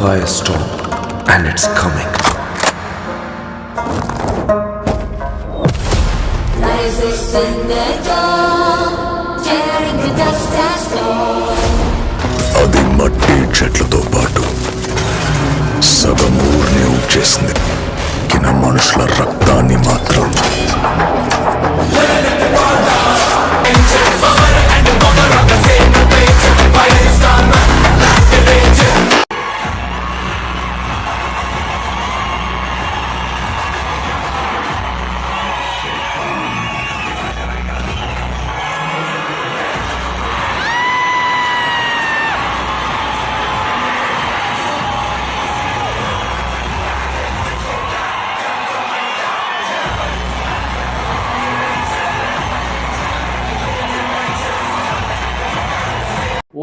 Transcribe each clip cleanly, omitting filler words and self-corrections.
firestorm, and it's coming. Rises in the dawn, tearing the dust as dawn. అది మట్టి చెట్లతో పాటు సగం ఊరిని వచ్చేసింది. కిన మనుషుల రక్తాన్ని మాత్రం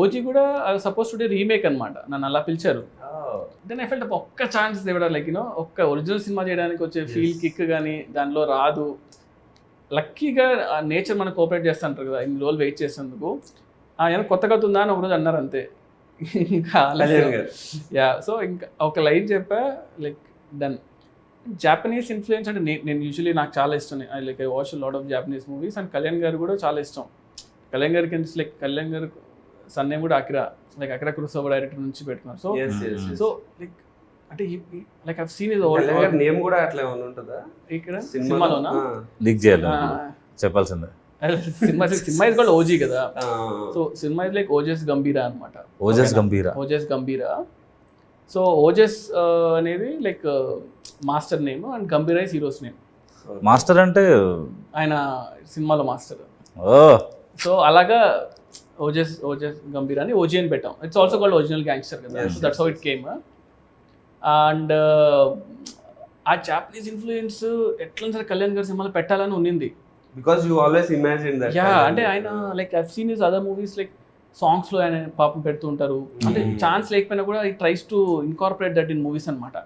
ఓజీ కూడా సపోజ్ టు రీమేక్ అనమాట, నన్ను అలా పిలిచారు. దెన్ ఐ ఫెల్ట్ ఒక్క ఛాన్స్ ఇవ్వడం, లైక్ యూనో ఒక్క ఒరిజినల్ సినిమా చేయడానికి వచ్చే ఫీల్ కిక్ కానీ దానిలో రాదు. లక్కీగా నేచర్ మనకు కోఆపరేట్ చేస్తుంటారు కదా, ఇన్ని రోజులు వెయిట్ చేసేందుకు. ఆయన కొత్తగా ఉందా అని ఒకరోజు అన్నారు అంతే. ఇంకా యా, సో ఇంకా ఒక లైన్ చెప్పా, లైక్ డన్. జాపనీస్ ఇన్ఫ్లుయెన్స్ అంటే నేను యూజువలీ నాకు చాలా ఇష్టం. Like I watch lot of Japanese movies. And Kalyan గారు కూడా చాలా ఇష్టం. కళ్యాణ్ గారికి లైక్ కళ్యాణ్ గారు సన్ నేమ్ కూడా Akira, like Akira Kurosawa director నుంచి పెట్టుకున్నారు. సో లైక్ అంటే like I've scene is name కూడా అట్లా ఏమైనా ఉంటుందా ఇక్కడ సినిమాలోనా? లీక్ చేయాలి చెప్పాల్సిందే. సినిమా ఇస్ కాల్డ్ ఓజీ కదా. So cinema is like Ojas గంభీరా అనమాట. ఓజస్ గంభీరా. సో ఓజస్ అనేది like master name and గంభీరా is heroes name. Master అంటే ఆయన సినిమాలో మాస్టర్. ఓ సో అలాగా ఓజస్ గంభీర్ అని ఓజీ అని పెట్టాం. It's also called original gangster కదా. So that's how it came. And ఆ జాపనీస్ ఇన్ఫ్లుయెన్స్ ఎట్లా సరే కళ్యాణ్ గారి సినిమాలో పెట్టాలని ఉన్నింది. Because you always imagine that. Yeah, అంటే ఆయన like I've seen his other movies, like సాంగ్స్లో ఆయన పాపం పెడుతూ ఉంటారు. అంటే ఛాన్స్ లేకపోయినా కూడా ఈ tries to incorporate that in movies అనమాట.